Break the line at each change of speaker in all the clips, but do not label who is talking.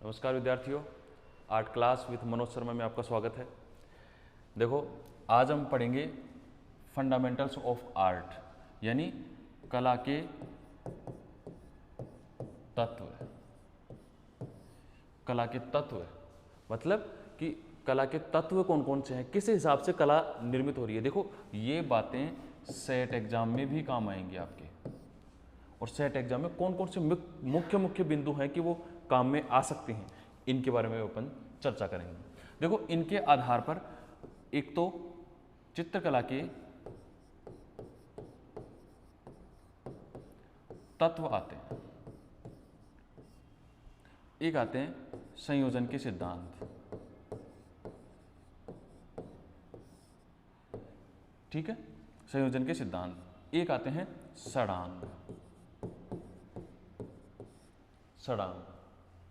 नमस्कार विद्यार्थियों, art class with Manoj Sharma में आपका स्वागत है। देखो, आज हम पढ़ेंगे फंडामेंटल्स ऑफ आर्ट, यानी कला के तत्व। कला के तत्व मतलब कि कला के तत्व कौन कौन से हैं, किस हिसाब से कला निर्मित हो रही है। देखो, ये बातें सेट एग्जाम में भी काम आएंगी आपके, और सेट एग्जाम में कौन कौन से मुख्य मुख्य बिंदु हैं कि वो काम में आ सकते हैं, इनके बारे में अपन चर्चा करेंगे। देखो, इनके आधार पर एक तो चित्रकला के तत्व आते हैं, एक आते हैं संयोजन के सिद्धांत, ठीक है, संयोजन के सिद्धांत। एक आते हैं षडांग, षडांग,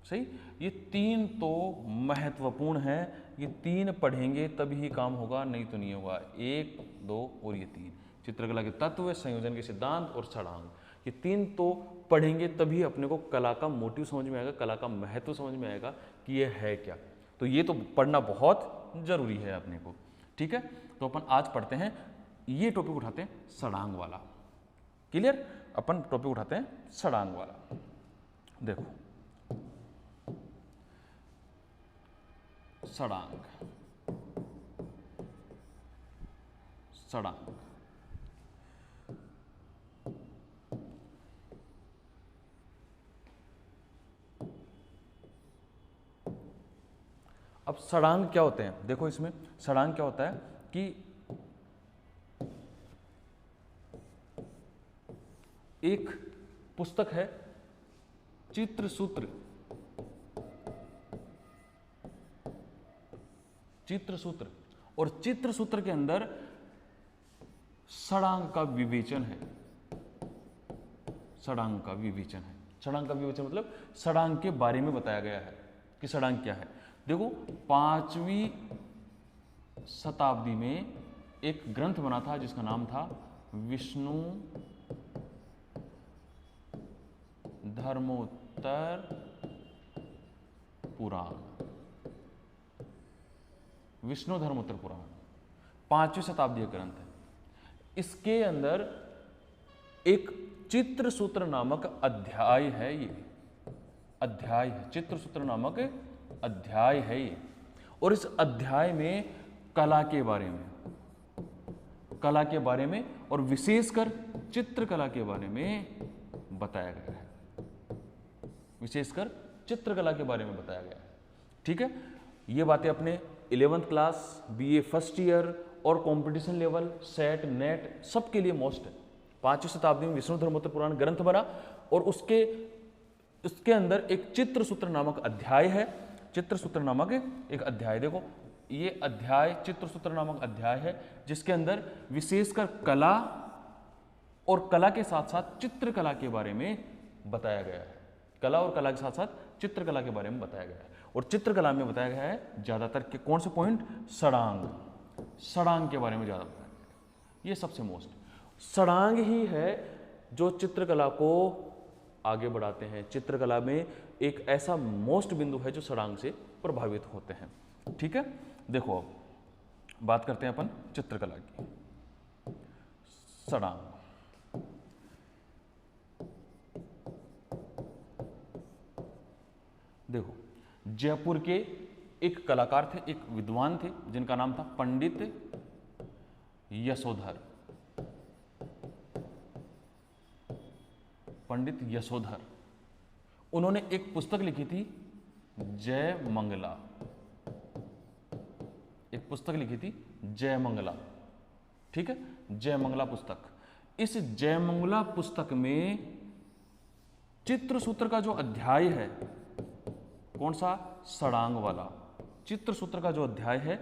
सही। ये तीन तो महत्वपूर्ण है, ये तीन पढ़ेंगे तभी ही काम होगा, नहीं तो नहीं होगा। एक, दो और ये तीन, चित्रकला के तत्व, संयोजन के सिद्धांत और षडांग, ये तीन तो पढ़ेंगे तभी अपने को कला का मोटिव समझ में आएगा, कला का महत्व समझ में आएगा कि ये है क्या। तो ये तो पढ़ना बहुत जरूरी है अपने को, ठीक है। तो अपन आज पढ़ते हैं, ये टॉपिक उठाते हैं षडांग वाला। क्लियर? अपन टॉपिक उठाते हैं षडांग वाला। देखो, षडांग, षडांग, अब षडांग क्या होते हैं? देखो, इसमें षडांग क्या होता है कि एक पुस्तक है चित्रसूत्र, चित्रसूत्र, और चित्रसूत्र के अंदर षडांग का विवेचन है। षडांग का विवेचन है। षडांग का विवेचन मतलब षडांग के बारे में बताया गया है कि षडांग क्या है। देखो, 5वीं शताब्दी में एक ग्रंथ बना था जिसका नाम था विष्णु धर्मोत्तर पुराण। विष्णु धर्मोत्तर पुराण 5वीं शताब्दी का ग्रंथ है। इसके अंदर एक चित्रसूत्र नामक अध्याय है। ये अध्याय है, चित्रसूत्र नामक अध्याय है ये। और इस अध्याय में कला के बारे में, कला के बारे में और विशेषकर चित्रकला के बारे में बताया गया है। विशेषकर चित्रकला के बारे में बताया गया है, ठीक है। ये बातें अपने 11th class, BA first year और कंपटीशन लेवल, सेट, नेट सबके लिए मोस्ट है। 5वीं शताब्दी में विष्णु धर्मोत्तर पुराण ग्रंथ बना और उसके अंदर एक चित्रसूत्र नामक अध्याय है। चित्रसूत्र नामक एक अध्याय, देखो ये अध्याय चित्रसूत्र नामक अध्याय है जिसके अंदर विशेषकर कला और कला के साथ साथ चित्रकला के बारे में बताया गया है। कला और कला के साथ साथ चित्रकला के बारे में बताया गया है। और चित्रकला में बताया गया है ज्यादातर के कौन से पॉइंट? षडांग, षडांग के बारे में ज्यादा बताया गया है। ये सबसे मोस्ट षडांग ही है जो चित्रकला को आगे बढ़ाते हैं। चित्रकला में एक ऐसा मोस्ट बिंदु है जो षडांग से प्रभावित होते हैं, ठीक है। देखो, अब बात करते हैं अपन चित्रकला की। षडांग, देखो, जयपुर के एक कलाकार थे, एक विद्वान थे जिनका नाम था पंडित यशोधर। पंडित यशोधर, उन्होंने एक पुस्तक लिखी थी जय मंगला। एक पुस्तक लिखी थी जय मंगला, ठीक है, जय मंगला पुस्तक। इस जय मंगला पुस्तक में चित्रसूत्र का जो अध्याय है, कौन सा? षडांग वाला। चित्रसूत्र का जो अध्याय है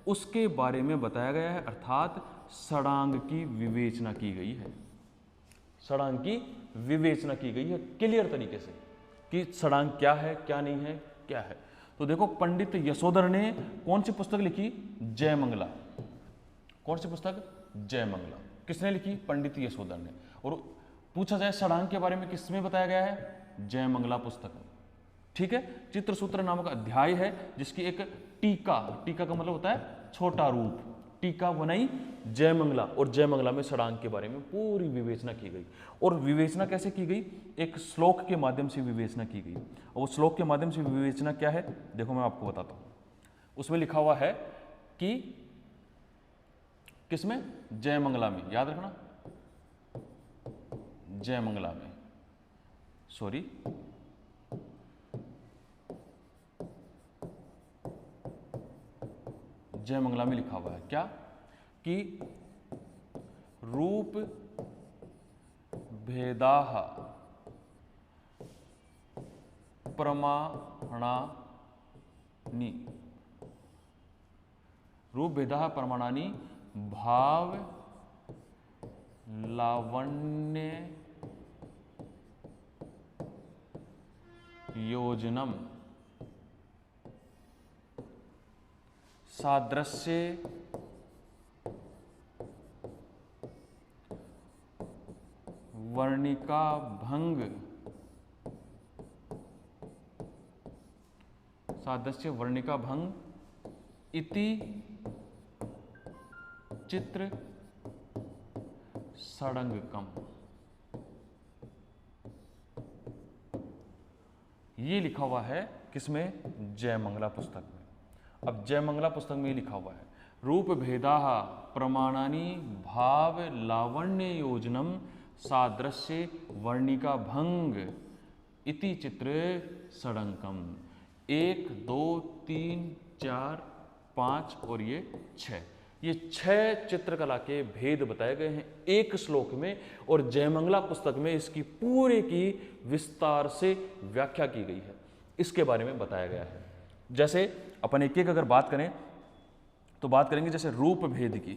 उसके बारे में बताया गया है, अर्थात षडांग की विवेचना की गई है। षडांग की विवेचना की गई है क्लियर तरीके से कि षडांग क्या है, क्या नहीं है, क्या है। तो देखो, पंडित यशोधर ने कौन सी पुस्तक लिखी? जय मंगला। कौन सी पुस्तक? जय मंगला। किसने लिखी? पंडित यशोधर ने। और पूछा जाए षडांग के बारे में किसमें बताया गया है? जय मंगला पुस्तक में, ठीक है। चित्रसूत्र नामक अध्याय है जिसकी एक टीका, टीका का मतलब होता है छोटा रूप, टीका बनाई जयमंगला, और जयमंगला में षडांग के बारे में पूरी विवेचना की गई। और विवेचना कैसे की गई? एक श्लोक के माध्यम से विवेचना की गई। और वो श्लोक के माध्यम से विवेचना क्या है, देखो मैं आपको बताता हूं। उसमें लिखा हुआ है कि किसमें? जयमंगला में, याद रखना, जयमंगला में, सॉरी, जयमंगला में लिखा हुआ है क्या? कि रूप भेदाः प्रमाणानि, रूप भेदाः प्रमाणानि भाव लावण्य योजनम सादृश्य वर्णिका भंग, सादृश्य वर्णिका भंग इति चित्र षडंगकम। ये लिखा हुआ है किसमें? जयमंगला पुस्तक में। अब जयमंगला पुस्तक में ये लिखा हुआ है, रूप भेदाः प्रमाणानि भाव लावण्य योजनम सादृश्य वर्णिका भंग इति चित्र षडंगकम। 1 2 3 4 5 और ये 6, ये 6 चित्रकला के भेद बताए गए हैं एक श्लोक में। और जयमंगला पुस्तक में इसकी पूरे की विस्तार से व्याख्या की गई है, इसके बारे में बताया गया है। जैसे अपन एक एक अगर बात करें तो बात करेंगे जैसे रूप भेद की।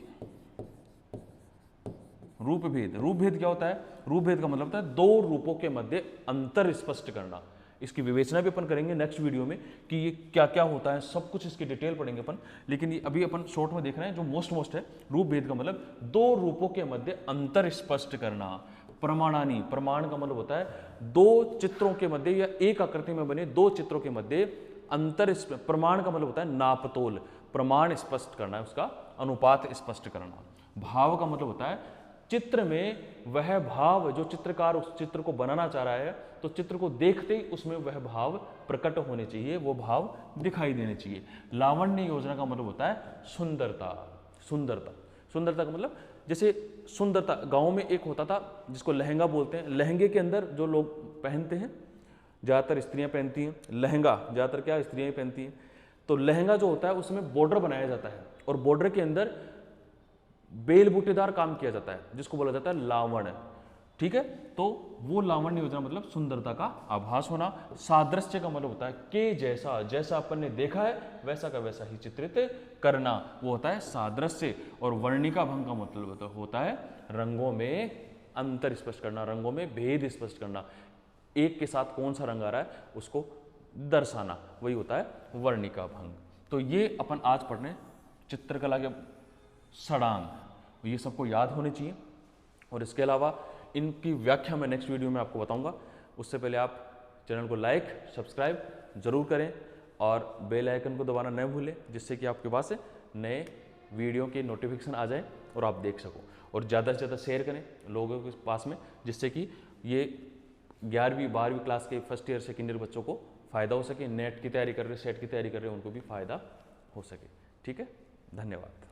रूप भेद, रूप भेद क्या होता है? रूप भेद का मतलब होता है दो रूपों के मध्य अंतर स्पष्ट करना। इसकी विवेचना भी अपन करेंगे नेक्स्ट वीडियो में कि ये क्या क्या होता है, सब कुछ इसकी डिटेल पढ़ेंगे अपन। लेकिन ये अभी अपन शॉर्ट में देख रहे हैं जो मोस्ट है। रूप भेद का मतलब दो रूपों के मध्य अंतर स्पष्ट करना। प्रमाणानी, प्रमाण का मतलब होता है दो चित्रों के मध्य या एक आकृति में बने दो चित्रों के मध्य अंतर। प्रमाण का मतलब होता है नापतोल, प्रमाण स्पष्ट करना है, उसका अनुपात स्पष्ट करना। भाव का मतलब होता है चित्र में वह भाव जो चित्रकार उस चित्र को बनाना चाह रहा है, तो चित्र को देखते ही उसमें वह भाव प्रकट होने चाहिए, वो भाव दिखाई देने चाहिए। लावण्य योजना का मतलब होता है सुंदरता। सुंदरता, सुंदरता का मतलब जैसे सुंदरता, गांव में एक होता था जिसको लहंगा बोलते हैं। लहंगे के अंदर जो लोग पहनते हैं, ज़्यादातर स्त्रियां पहनती हैं लहंगा, ज़्यादातर क्या स्त्रियां ही पहनती हैं। तो लहंगा जो होता है उसमें बॉर्डर बनाया जाता है और बॉर्डर के अंदर बेल बूटेदार काम किया जाता है जिसको बोला जाता है लावण्य। ठीक है, तो वो लावण्य योजना मतलब सुंदरता का आभास होना। सादृश्य का मतलब होता है के जैसा, जैसा अपन ने देखा है वैसा का वैसा ही चित्रित करना, वो होता है सादृश्य। और वर्णिका भंग का मतलब होता है रंगों में अंतर स्पष्ट करना, रंगों में भेद स्पष्ट करना। एक के साथ कौन सा रंग आ रहा है उसको दर्शाना, वही होता है वर्णिका भंग। तो ये अपन आज पढ़ रहे हैं चित्रकला के षडांग, ये सबको याद होने चाहिए। और इसके अलावा इनकी व्याख्या मैं नेक्स्ट वीडियो में आपको बताऊंगा। उससे पहले आप चैनल को लाइक सब्सक्राइब जरूर करें और बेल आइकन को दबाना न भूलें, जिससे कि आपके पास नए वीडियो के नोटिफिकेशन आ जाए और आप देख सको। और ज़्यादा से ज़्यादा शेयर करें लोगों के पास में, जिससे कि ये 11वीं 12वीं क्लास के फर्स्ट ईयर सेकेंड ईयर बच्चों को फ़ायदा हो सके। नेट की तैयारी कर रहे, सेट की तैयारी कर रहे, उनको भी फ़ायदा हो सके। ठीक है, धन्यवाद।